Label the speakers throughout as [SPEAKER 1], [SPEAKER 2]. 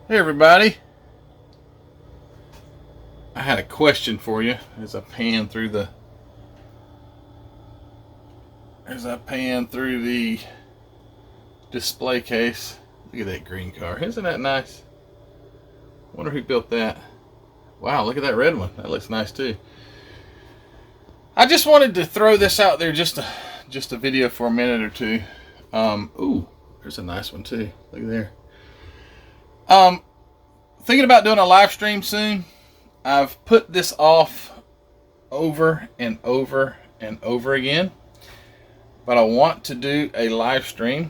[SPEAKER 1] Hey everybody, I had a question for you as I pan through the display case. Look at that green car. Isn't that nice? Wonder who built that. Wow, look at that red one. That looks nice too. I just wanted to throw this out there, just a video for a minute or two. Ooh, there's a nice one too. Look at there. Thinking about doing a live stream soon. I've put this off over and over and over again, but I want to do a live stream.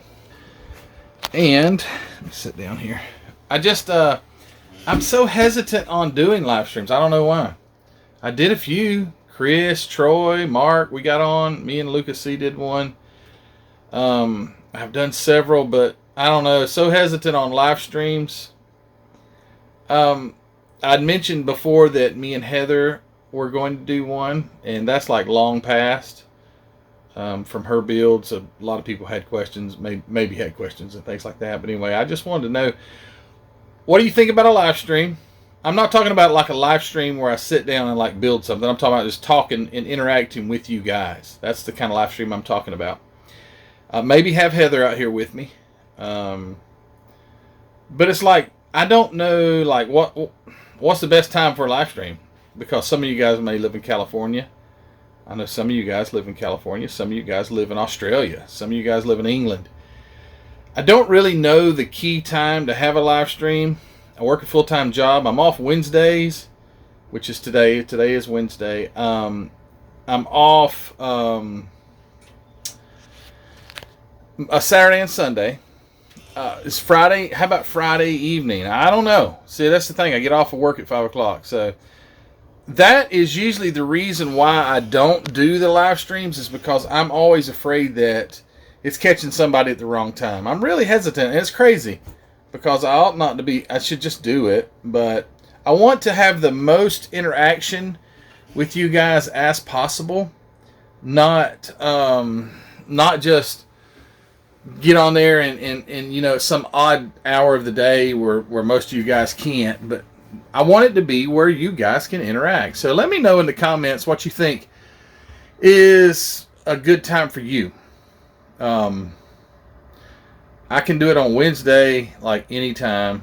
[SPEAKER 1] And let me sit down here. I'm so hesitant on doing live streams. I don't know why. I did a few. Chris, Troy, Mark, we got on. Me and Lucas C did one. I've done several, but I don't know. So hesitant on live streams. I'd mentioned before that me and Heather were going to do one, and that's like long past. From her build, so a lot of people had questions, maybe had questions and things like that. But anyway, I just wanted to know, what do you think about a live stream? I'm not talking about like a live stream where I sit down and like build something. I'm talking about just talking and interacting with you guys. That's the kind of live stream I'm talking about. Maybe have Heather out here with me. But it's like, I don't know, like what's the best time for a live stream? Because some of you guys may live in California. I know some of you guys live in California. Some of you guys live in Australia. Some of you guys live in England. I don't really know the key time to have a live stream. I work a full-time job. I'm off Wednesdays, which is today. Today is Wednesday. I'm off a Saturday and Sunday. It's Friday. How about Friday evening? I don't know. See, that's the thing. I get off of work at 5 o'clock. So that is usually the reason why I don't do the live streams, is because I'm always afraid that it's catching somebody at the wrong time. I'm really hesitant, and it's crazy because I ought not to be. I should just do it, but I want to have the most interaction with you guys as possible. Not just get on there and you know, some odd hour of the day where most of you guys can't, but I want it to be where you guys can interact. So let me know in the comments what you think is a good time for you. I can do it on Wednesday, like anytime,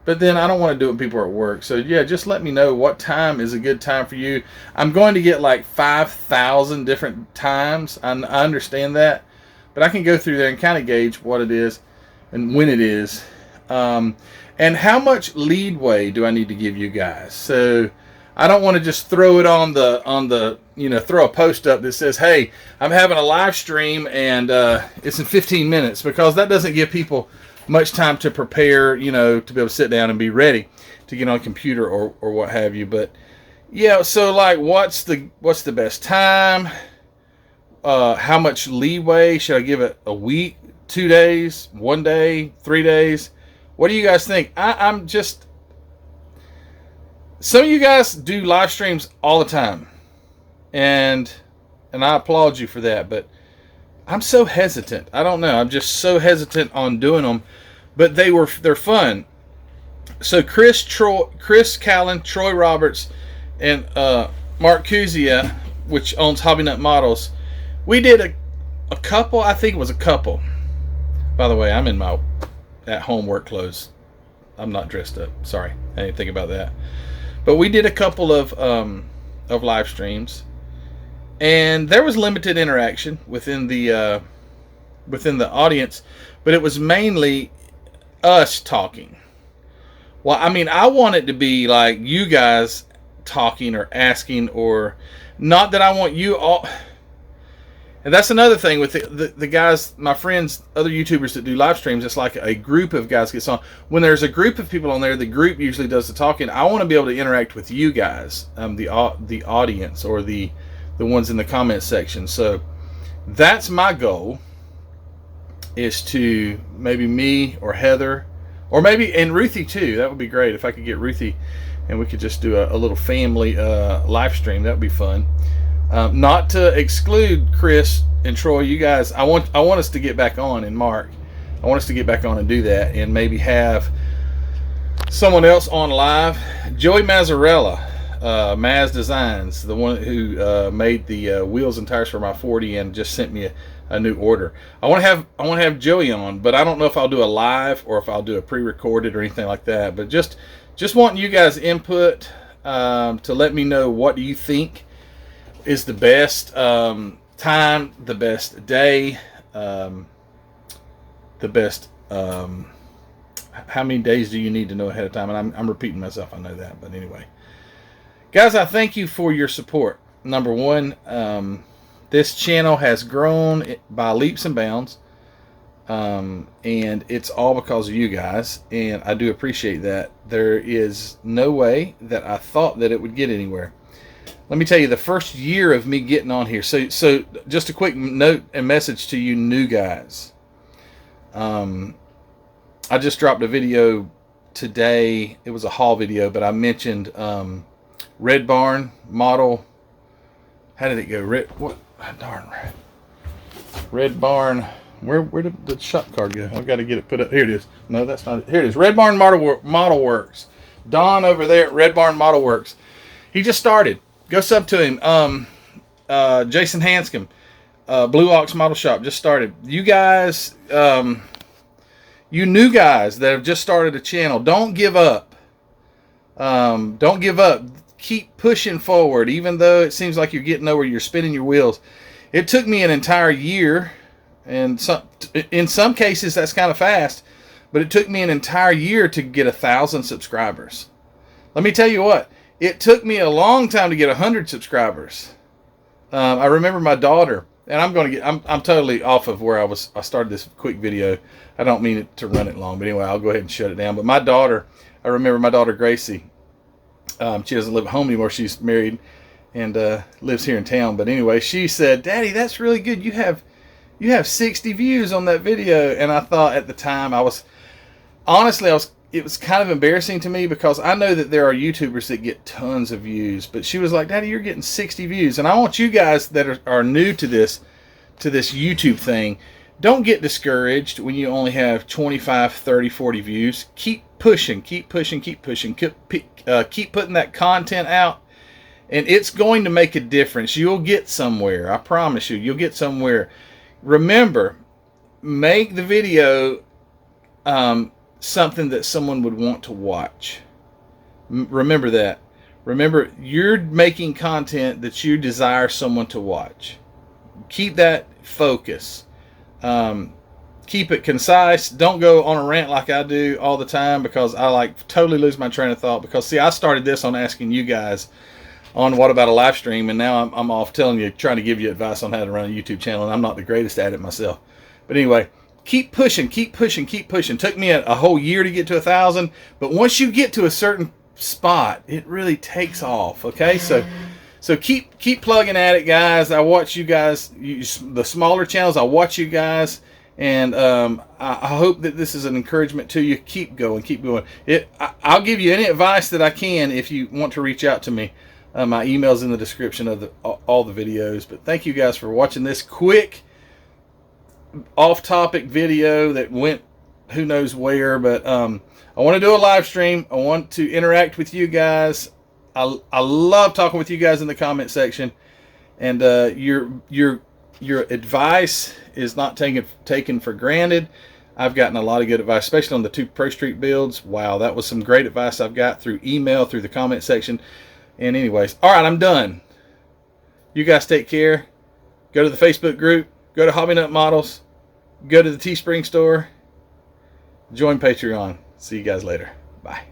[SPEAKER 1] but then I don't want to do it when people are at work. So yeah, just let me know what time is a good time for you. I'm going to get like 5,000 different times. I understand that, but I can go through there and kind of gauge what it is and when it is. And how much leadway do I need to give you guys? So I don't want to just throw it on the throw a post up that says, hey, I'm having a live stream and it's in 15 minutes, because that doesn't give people much time to prepare, to be able to sit down and be ready to get on a computer or what have you. But yeah, so like what's the best time? How much leeway should I give it? A week, 2 days, 1 day, 3 days? What do you guys think? I'm just... Some of you guys do live streams all the time. And I applaud you for that. But I'm so hesitant. I don't know. I'm just so hesitant on doing them. But they're fun. So Chris Callen, Troy Roberts, and Mark Kuzia, which owns Hobby Nut Models, we did a couple. I think it was a couple. By the way, I'm in my at-home work clothes. I'm not dressed up. Sorry, I didn't think about that. But we did a couple of live streams, and there was limited interaction within the audience, but it was mainly us talking. Well, I mean, I want it to be like you guys talking or asking, or not that I want you all. And that's another thing with the guys, my friends, other YouTubers that do live streams. It's like a group of guys gets on. When there's a group of people on there, the group usually does the talking. I want to be able to interact with you guys, the audience, or the ones in the comment section. So that's my goal, is to maybe me or Heather, or maybe, and Ruthie too. That would be great if I could get Ruthie and we could just do a little family live stream. That would be fun. Not to exclude Chris and Troy, you guys. I want us to get back on, and Mark. I want us to get back on and do that, and maybe have someone else on live, Joey Mazzarella, Maz Designs, the one who made the wheels and tires for my 40 and just sent me a new order. I want to have Joey on, but I don't know if I'll do a live or if I'll do a pre-recorded or anything like that. But just wanting you guys' input to let me know what do you think is the best time, the best day, the best. How many days do you need to know ahead of time? And I'm repeating myself, I know that. But anyway, guys, I thank you for your support. Number one, this channel has grown by leaps and bounds. And it's all because of you guys. And I do appreciate that. There is no way that I thought that it would get anywhere. Let me tell you, the first year of me getting on here. So just a quick note and message to you new guys. I just dropped a video today. It was a haul video, but I mentioned Red Barn model. How did it go? Red Barn. Where did the shop card go? I've got to get it put up. Here it is. No, that's not it. Here it is. Red Barn Model Works. Don over there at Red Barn Model Works. He just started. Go sub to him. Jason Hanscom, Blue Ox Model Shop, just started. You guys, you new guys that have just started a channel, don't give up. Don't give up. Keep pushing forward, even though it seems like you're getting nowhere. You're spinning your wheels. It took me an entire year, and in some cases that's kind of fast, but it took me an entire year to get 1,000 subscribers. Let me tell you what. It took me a long time to get 100 subscribers. I remember my daughter, and I'm totally off of where I started this quick video. I don't mean it to run it long, but anyway, I'll go ahead and shut it down. But my daughter, I remember my daughter Gracie. She doesn't live at home anymore. She's married and lives here in town. But anyway, she said, "Daddy, that's really good. You have 60 views on that video." And I thought at the time, it was kind of embarrassing to me because I know that there are YouTubers that get tons of views, but she was like, "Daddy, you're getting 60 views." And I want you guys that are new to this YouTube thing, don't get discouraged when you only have 25, 30, 40 views. Keep pushing, keep pushing, keep pushing. Keep putting that content out, and it's going to make a difference. You'll get somewhere. I promise you, you'll get somewhere. Remember, make the video something that someone would want to watch. Remember that. Remember, you're making content that you desire someone to watch. Keep that focus. Keep it concise. Don't go on a rant like I do all the time, because I totally lose my train of thought. Because see, I started this on asking you guys on what about a live stream, and now I'm off trying to give you advice on how to run a YouTube channel, and I'm not the greatest at it myself. But anyway, keep pushing, keep pushing, keep pushing. Took me a whole year to get to 1,000, but once you get to a certain spot, it really takes off. Okay, so keep plugging at it, guys. I watch you guys, the smaller channels. I watch you guys, and I hope that this is an encouragement to you. Keep going, keep going. I'll give you any advice that I can if you want to reach out to me. My email's in the description of all the videos. But thank you guys for watching this quick off-topic video that went who knows where. But I want to do a live stream. I want to interact with you guys. I love talking with you guys in the comment section, and your advice is not taken for granted. I've gotten a lot of good advice, especially on the 2 Pro Street builds. Wow, that was some great advice I've got through email, through the comment section. And anyways, all right, I'm done. You guys take care. Go to the Facebook group. Go to Hobby Nut Models. Go to the Teespring store. Join Patreon. See you guys later. Bye.